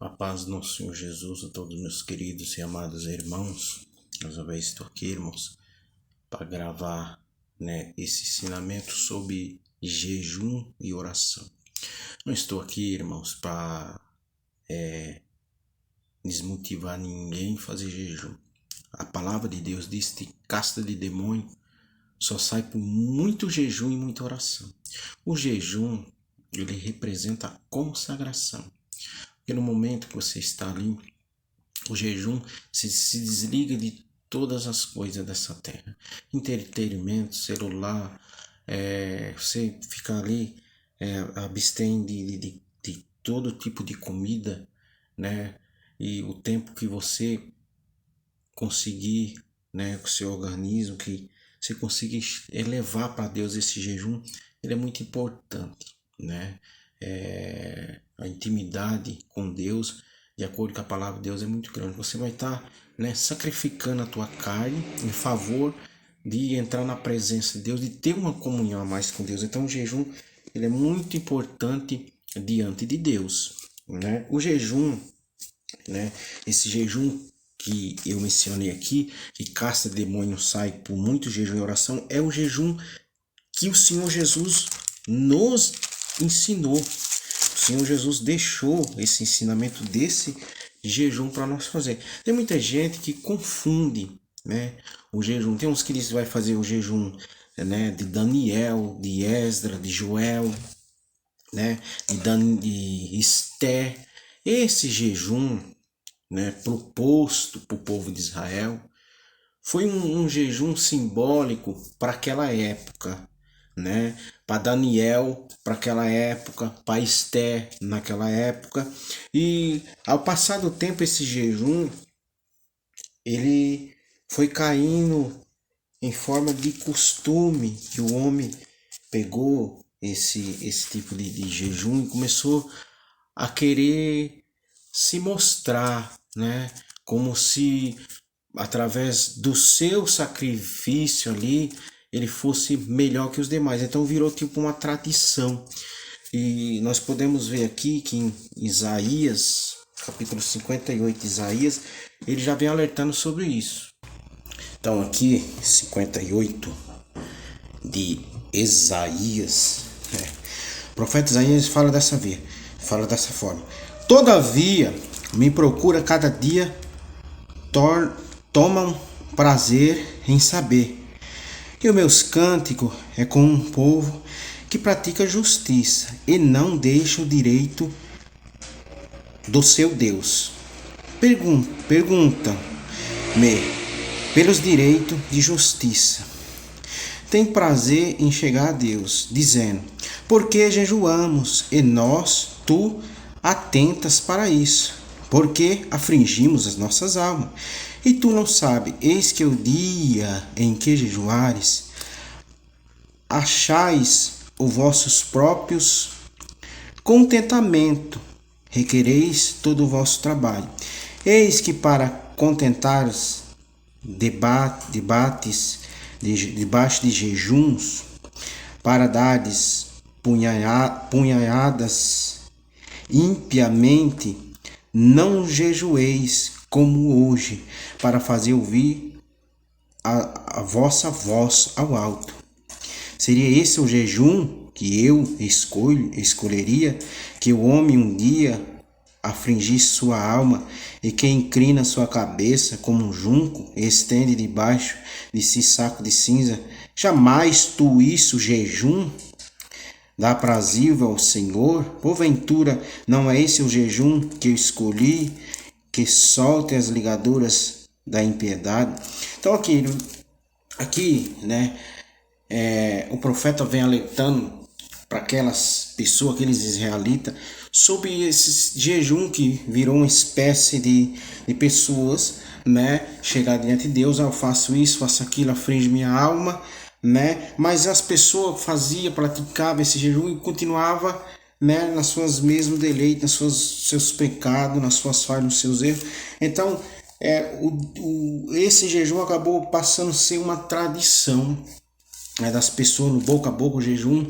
A paz do nosso Senhor Jesus a todos meus queridos e amados irmãos. Mais uma vez estou aqui, irmãos, para gravar, esse ensinamento sobre jejum e oração. Não estou aqui, irmãos, para desmotivar ninguém a fazer jejum. A palavra de Deus diz que casta de demônio só sai por muito jejum e muita oração. O jejum, ele representa a consagração. Porque no momento que você está ali, o jejum se desliga de todas as coisas dessa terra. Entretenimento, celular, você fica ali, abstém de todo tipo de comida, né? E o tempo que você conseguir, com o seu organismo, que você conseguir elevar para Deus esse jejum, ele é muito importante, né? A intimidade com Deus, de acordo com a palavra de Deus, é muito grande. Você vai estar, sacrificando a tua carne em favor de entrar na presença de Deus, de ter uma comunhão a mais com Deus. Então o jejum, ele é muito importante diante de Deus, né? O jejum, esse jejum que eu mencionei aqui, que casta demônio sai por muito jejum e oração, é o jejum que o Senhor Jesus nos ensinou. O Senhor Jesus deixou esse ensinamento desse jejum para nós fazer. Tem muita gente que confunde, o jejum. Tem uns que dizem que vai fazer o jejum, de Daniel, de Esdra, de Joel, de Esté. Esse jejum, proposto para o povo de Israel foi um jejum simbólico para aquela época, para Daniel, para aquela época, para Esté, naquela época. E ao passar do tempo, esse jejum, ele foi caindo em forma de costume, que o homem pegou esse tipo de jejum e começou a querer se mostrar, como se através do seu sacrifício ali, ele fosse melhor que os demais. Então virou tipo uma tradição. E nós podemos ver aqui que em Isaías, capítulo 58 de Isaías, ele já vem alertando sobre isso. Então aqui, 58 de Isaías, o profeta Isaías fala dessa forma. Todavia, me procura cada dia, tomam prazer em saber que os meus cânticos é com um povo que pratica justiça e não deixa o direito do seu Deus. Perguntam-me pelos direitos de justiça. Tem prazer em chegar a Deus, dizendo: por que jejuamos e tu atentas para isso? Porque afligimos as nossas almas. E tu não sabes, eis que o dia em que jejuares, achais os vossos próprios contentamento, requereis todo o vosso trabalho. Eis que para contentares debates debaixo de jejuns, para dares punhaladas impiamente, não jejueis como hoje, para fazer ouvir a vossa voz ao alto. Seria esse o jejum que eu escolheria, que o homem um dia afligisse sua alma e que inclina sua cabeça como um junco e estende debaixo de si saco de cinza? Jamais tu isso jejum? Dá prazível ao Senhor? Porventura não é esse o jejum que eu escolhi, que solte as ligaduras da impiedade? Então aqui, o profeta vem alertando para aquelas pessoas, aqueles israelitas, sobre esse jejum que virou uma espécie de pessoas, chegar diante de Deus: eu faço isso, faço aquilo, aflige minha alma, mas as pessoas praticavam esse jejum e continuava, nas suas mesmos deleites, nos seus pecados, nas suas falhas, nos seus erros. Então esse jejum acabou passando a ser uma tradição, das pessoas, no boca a boca, o jejum,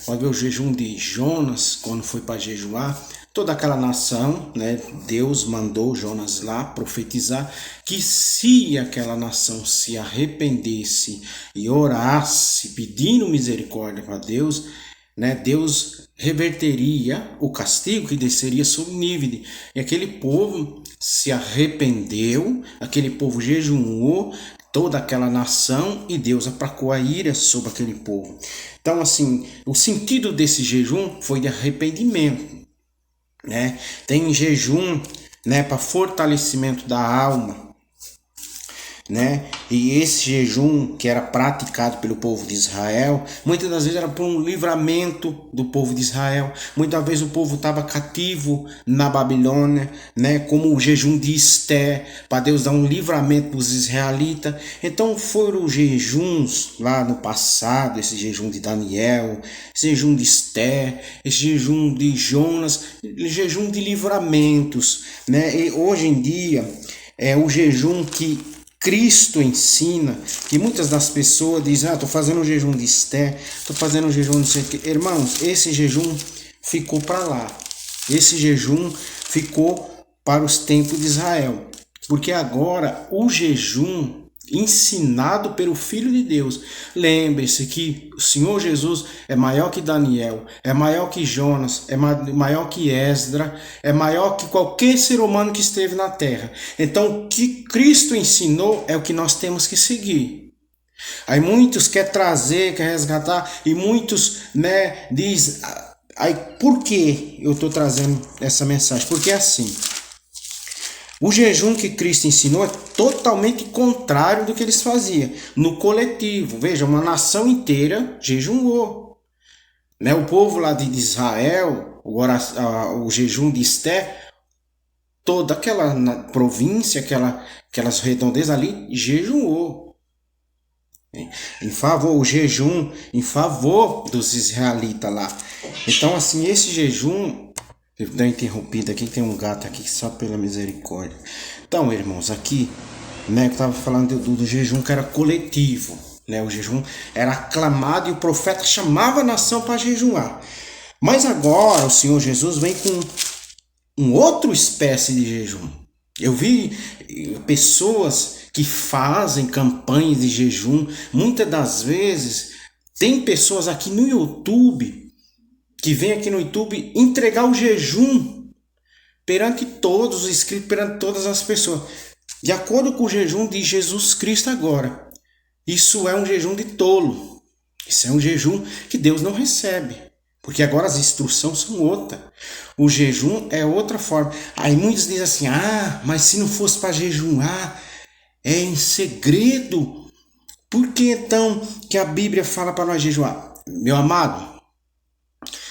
pode ver o jejum de Jonas, quando foi para jejuar. toda aquela nação, né? Deus mandou Jonas lá profetizar que se aquela nação se arrependesse e orasse pedindo misericórdia para Deus, né? Deus reverteria o castigo que desceria sobre Nínive. E aquele povo se arrependeu, aquele povo jejuou, toda aquela nação, e Deus aplacou a ira sobre aquele povo. Então, assim, o sentido desse jejum foi de arrependimento, né? Tem jejum, né, para fortalecimento da alma, né? E esse jejum que era praticado pelo povo de Israel, muitas das vezes era por um livramento do povo de Israel. Muitas vezes o povo estava cativo na Babilônia, né? Como o jejum de Esté, para Deus dar um livramento para os israelitas. Então foram os jejuns lá no passado, esse jejum de Daniel, esse jejum de Esté, esse jejum de Jonas, jejum de livramentos, né? E hoje em dia é o jejum que Cristo ensina, que muitas das pessoas dizem, estou fazendo um jejum de Esté, estou fazendo um jejum de sei o quê. Irmãos, esse jejum ficou para lá. Esse jejum ficou para os tempos de Israel. Porque agora o jejum ensinado pelo Filho de Deus. Lembre-se que o Senhor Jesus é maior que Daniel, é maior que Jonas, é maior que Esdra, é maior que qualquer ser humano que esteve na terra. Então, o que Cristo ensinou é o que nós temos que seguir. Aí muitos querem trazer, querem resgatar, e muitos, né, diz, aí por que eu estou trazendo essa mensagem? Porque é assim, o jejum que Cristo ensinou é totalmente contrário do que eles faziam. No coletivo, veja, uma nação inteira jejuou. Né? O povo lá de Israel, o jejum de Esté, toda aquela província, aquelas redondezas ali, jejuou. Em favor, o jejum em favor dos israelitas lá. Então, assim, esse jejum... Eu dei interrompido aqui, tem um gato aqui, só pela misericórdia. Então, irmãos, aqui, né, eu estava falando do jejum que era coletivo, né? O jejum era aclamado e o profeta chamava a nação para jejuar. Mas agora o Senhor Jesus vem com uma outra espécie de jejum. Eu vi pessoas que fazem campanhas de jejum, muitas das vezes tem pessoas aqui no YouTube que vem aqui no YouTube entregar o jejum perante todos os inscritos, perante todas as pessoas, de acordo com o jejum de Jesus Cristo agora. Isso é um jejum de tolo. Isso é um jejum que Deus não recebe, porque agora as instruções são outras. O jejum é outra forma. Aí muitos dizem assim, mas se não fosse para jejuar, é em segredo. Por que então que a Bíblia fala para nós jejuar? Meu amado,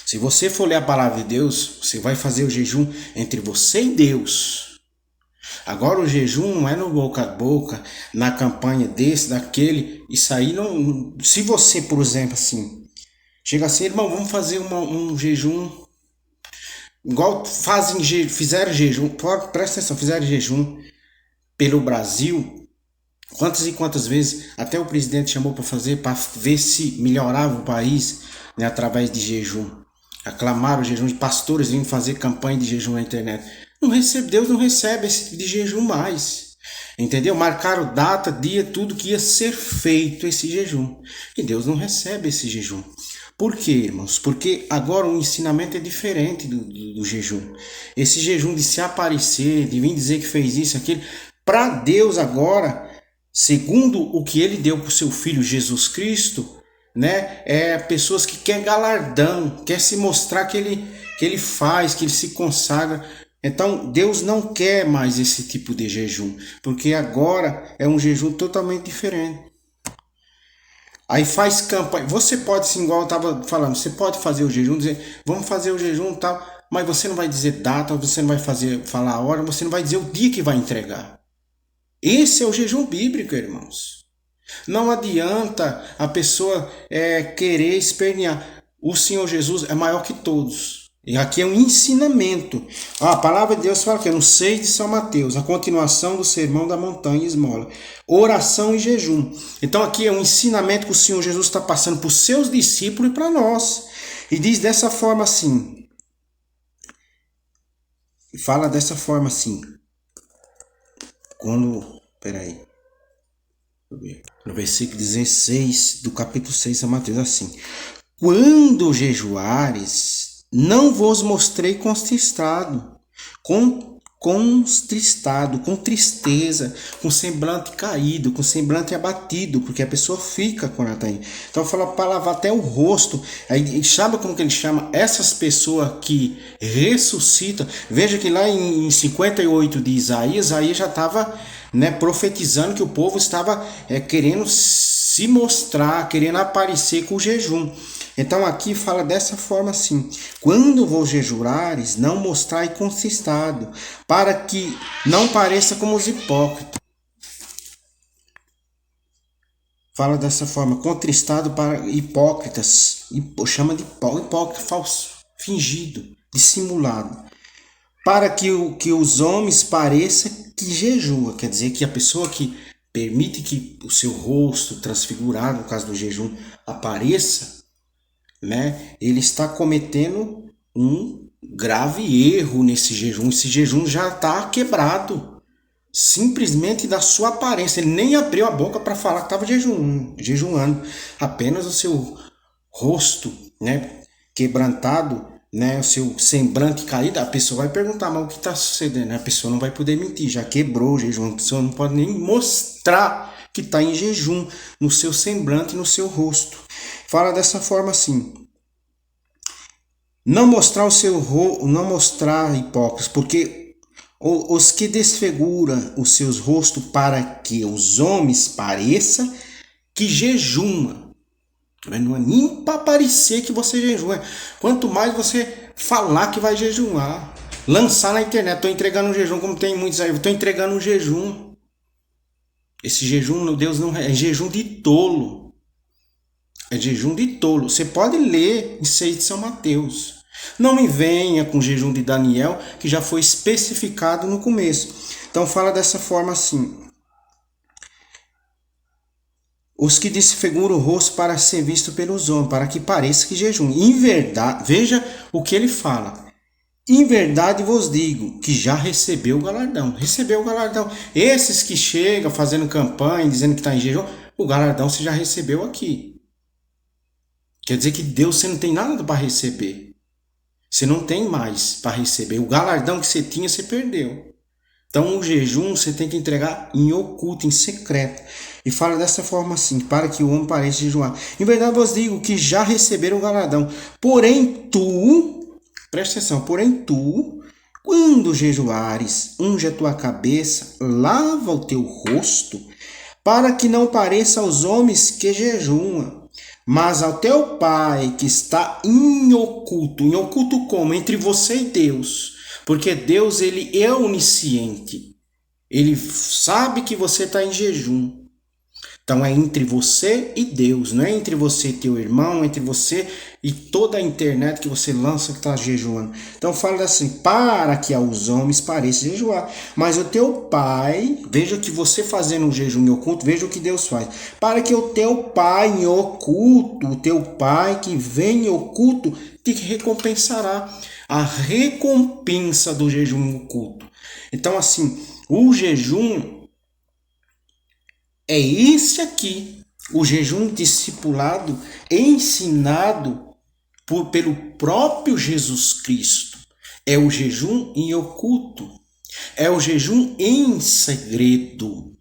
se você for ler a palavra de Deus, você vai fazer o jejum entre você e Deus. Agora o jejum não é no boca a boca, na campanha desse, daquele. Isso aí não... Se você, por exemplo, assim, chega assim, irmão, vamos fazer um jejum. Igual fizeram jejum, presta atenção, fizeram jejum pelo Brasil. Quantas e quantas vezes até o presidente chamou para fazer, para ver se melhorava o país, né, através de jejum. Aclamaram o jejum, de pastores vindo fazer campanha de jejum na internet. Deus não recebe esse tipo de jejum mais. Entendeu? Marcaram data, dia, tudo que ia ser feito esse jejum. E Deus não recebe esse jejum. Por quê, irmãos? Porque agora o ensinamento é diferente do jejum. Esse jejum de se aparecer, de vir dizer que fez isso, aquilo, para Deus agora, segundo o que ele deu para o seu Filho Jesus Cristo, né? É pessoas que querem galardão, quer se mostrar que ele faz, que ele se consagra. Então Deus não quer mais esse tipo de jejum, porque agora é um jejum totalmente diferente. Aí faz campanha. Você pode, sim, igual eu estava falando, você pode fazer o jejum, dizer, vamos fazer o jejum e tal, mas você não vai dizer data, você não vai falar a hora, você não vai dizer o dia que vai entregar. Esse é o jejum bíblico, irmãos. Não adianta a pessoa querer espernear. O Senhor Jesus é maior que todos. E aqui é um ensinamento. A palavra de Deus fala que é no 6 de São Mateus, a continuação do Sermão da Montanha e Esmola. Oração e jejum. Então aqui é um ensinamento que o Senhor Jesus está passando para os seus discípulos e para nós. E diz dessa forma assim: fala dessa forma assim. Peraí. No versículo 16 do capítulo 6 de Mateus, assim: quando jejuares, não vos mostrei contristado, com tristeza, com semblante caído, com semblante abatido, porque a pessoa fica quando ela está aí. Então fala para lavar até o rosto. Aí sabe como que ele chama essas pessoas que ressuscitam? Veja que lá em 58 de Isaías já estava, né, profetizando que o povo estava querendo se mostrar, querendo aparecer com o jejum. Então aqui fala dessa forma assim: quando vos jejuares, não mostrai contristado, para que não pareça como os hipócritas. Fala dessa forma: contristado para hipócritas, chama de hipócrita, falso, fingido, dissimulado, para que os homens pareça que jejua. Quer dizer que a pessoa que permite que o seu rosto transfigurado, no caso do jejum, apareça, né, ele está cometendo um grave erro nesse jejum. Esse jejum já está quebrado, simplesmente da sua aparência. Ele nem abriu a boca para falar que estava jejuando. Apenas o seu rosto, né, quebrantado, né, o seu semblante caído. A pessoa vai perguntar: mas o que está sucedendo? A pessoa não vai poder mentir, já quebrou o jejum. A pessoa não pode nem mostrar que está em jejum no seu semblante, no seu rosto. Fala dessa forma assim: não mostrar não mostrar hipócritas, porque os que desfiguram os seus rostos para que os homens pareçam que jejuma. Não é nem para parecer que você jejua. Quanto mais você falar que vai jejuar, lançar na internet: estou entregando um jejum, como tem muitos aí, estou entregando um jejum. Esse jejum, meu Deus, não é jejum de tolo. É jejum de tolo. Você pode ler em 6 de São Mateus. Não me venha com o jejum de Daniel, que já foi especificado no começo. Então fala dessa forma assim: os que desfiguram o rosto para ser visto pelos homens, para que pareça que jejum. Em verdade, veja o que ele fala: em verdade vos digo que já recebeu o galardão. Recebeu o galardão. Esses que chegam fazendo campanha, dizendo que está em jejum, o galardão você já recebeu aqui. Quer dizer que Deus você não tem nada para receber. Você não tem mais para receber. O galardão que você tinha, você perdeu. Então o jejum você tem que entregar em oculto, em secreto. E fala dessa forma assim: para que o homem pareça jejuar. Em verdade vos digo que já receberam o galardão. Porém tu, presta atenção, porém tu, quando jejuares, unge a tua cabeça, lava o teu rosto, para que não pareça aos homens que jejuam, mas ao teu Pai que está em oculto como? Entre você e Deus. Porque Deus, ele é onisciente. Ele sabe que você está em jejum. Então é entre você e Deus, não é entre você e teu irmão, entre você e toda a internet que você lança que está jejuando. Então fala assim: para que aos homens pareça jejuar, mas o teu Pai, veja que você fazendo um jejum em oculto, veja o que Deus faz: para que o teu Pai em oculto, o teu Pai que vem em oculto, te recompensará. A recompensa do jejum oculto. Então assim, o jejum é esse aqui, o jejum discipulado, ensinado pelo próprio Jesus Cristo. É o jejum em oculto, é o jejum em segredo,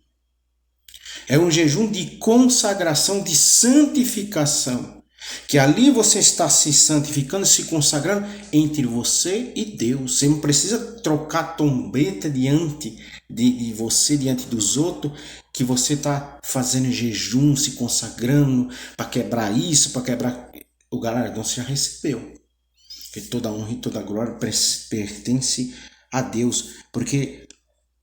é um jejum de consagração, de santificação, que ali você está se santificando, se consagrando entre você e Deus. Você não precisa trocar trombeta diante de você, diante dos outros, que você está fazendo jejum, se consagrando para quebrar isso, para quebrar o galardão. Você já recebeu. Porque toda honra e toda glória pertence a Deus. Porque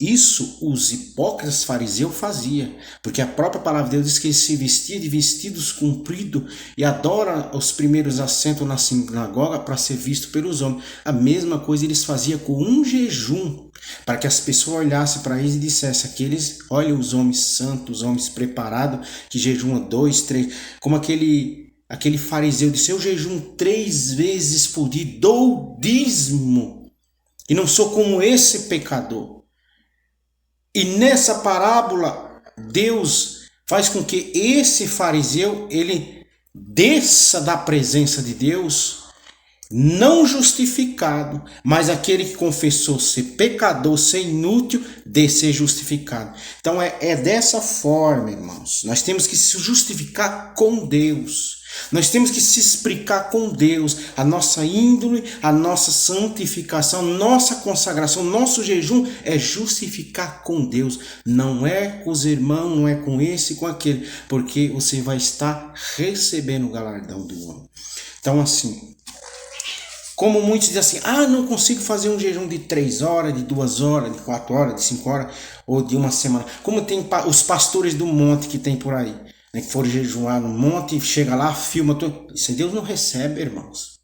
isso os hipócritas fariseus faziam, porque a própria palavra de Deus diz que eles se vestiam de vestidos compridos e adoram os primeiros assentos na sinagoga para ser visto pelos homens. A mesma coisa eles faziam com um jejum, para que as pessoas olhassem para eles e dissessem: aqueles, olha os homens santos, os homens preparados, que jejuam 2, 3, como aquele fariseu disse: eu jejum 3 vezes por dia, dou dízimo. e não sou como esse pecador. E nessa parábola, Deus faz com que esse fariseu, ele desça da presença de Deus, não justificado, mas aquele que confessou ser pecador, ser inútil, de ser justificado. Então é dessa forma, irmãos. Nós temos que se justificar com Deus. Nós temos que se explicar com Deus a nossa índole, a nossa santificação, nossa consagração, nosso jejum é justificar com Deus. Não é com os irmãos, não é com esse, com aquele, porque você vai estar recebendo o galardão do homem. Então assim, como muitos dizem assim, não consigo fazer um jejum de 3 horas, de 2 horas, de 4 horas, de 5 horas ou de uma semana. Como tem os pastores do monte que tem por aí, né, que foram jejuar no monte, chega lá, filma tudo. Isso aí Deus não recebe, irmãos.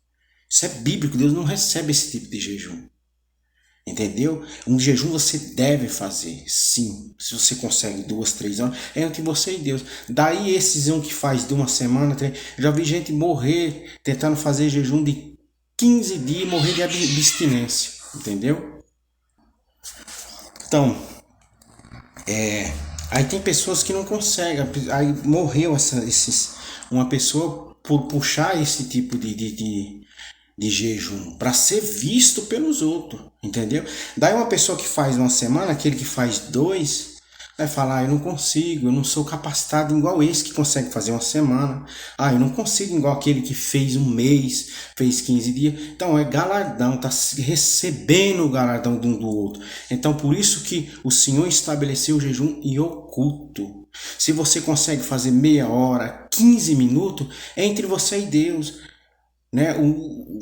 Isso é bíblico, Deus não recebe esse tipo de jejum. Entendeu? Um jejum você deve fazer, sim. Se você consegue 2, 3 horas, é entre você e Deus. Daí esses que faz de uma semana, já vi gente morrer tentando fazer jejum de 15 dias e morrer de abstinência, entendeu? Então, aí tem pessoas que não conseguem, aí morreu uma pessoa por puxar esse tipo de jejum, para ser visto pelos outros, entendeu? Daí uma pessoa que faz uma semana, aquele que faz 2, vai falar, eu não consigo, eu não sou capacitado igual esse que consegue fazer uma semana. Eu não consigo igual aquele que fez um mês, fez 15 dias. Então é galardão, está recebendo o galardão de um do outro. Então por isso que o Senhor estabeleceu o jejum em oculto. Se você consegue fazer meia hora, 15 minutos, é entre você e Deus. Né?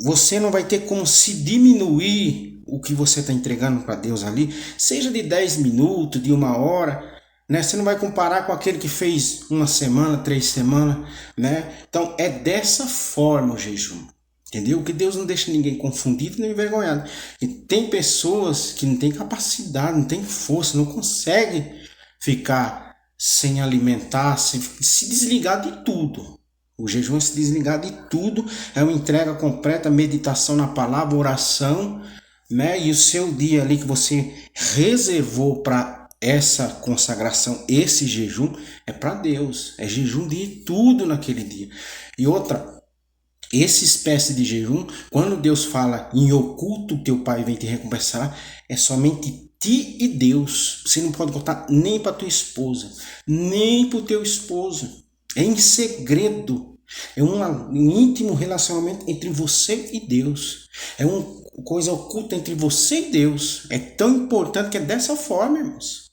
Você não vai ter como se diminuir o que você está entregando para Deus ali, seja de 10 minutos, de 1 hora, né? Você não vai comparar com aquele que fez 1 semana, 3 semanas, né? Então é dessa forma o jejum, entendeu? Que Deus não deixa ninguém confundido nem envergonhado. E tem pessoas que não têm capacidade, não têm força, não conseguem ficar sem alimentar, se desligar de tudo. O jejum é se desligar de tudo, é uma entrega completa, meditação na palavra, oração, né? E o seu dia ali que você reservou para essa consagração, esse jejum, é para Deus. É jejum de tudo naquele dia. E outra, essa espécie de jejum, quando Deus fala em oculto, teu pai vem te recompensar, é somente ti e Deus. Você não pode contar nem para tua esposa, nem para o teu esposo. É em segredo. É um íntimo relacionamento entre você e Deus. É uma coisa oculta entre você e Deus. É tão importante que é dessa forma, irmãos.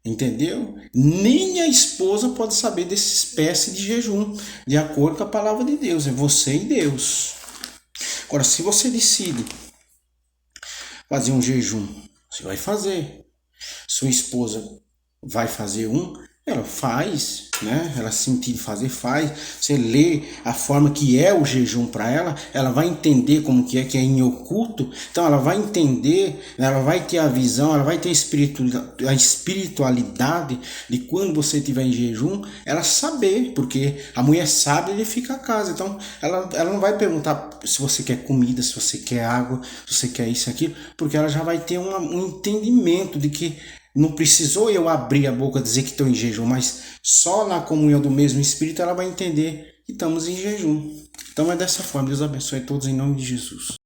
Entendeu? Nem a esposa pode saber dessa espécie de jejum, de acordo com a palavra de Deus. É você e Deus. Agora, se você decide fazer um jejum, você vai fazer. Sua esposa vai fazer ela faz, né? Ela sentir de fazer, faz. Você lê a forma que é o jejum para ela vai entender como que é em oculto. Então ela vai entender, ela vai ter a visão, ela vai ter a espiritualidade de quando você estiver em jejum, ela saber, porque a mulher sabe, ele fica a casa. Então ela não vai perguntar se você quer comida, se você quer água, se você quer isso, aquilo, porque ela já vai ter um entendimento de que não precisou eu abrir a boca e dizer que estou em jejum, mas só na comunhão do mesmo Espírito ela vai entender que estamos em jejum. Então é dessa forma. Deus abençoe todos em nome de Jesus.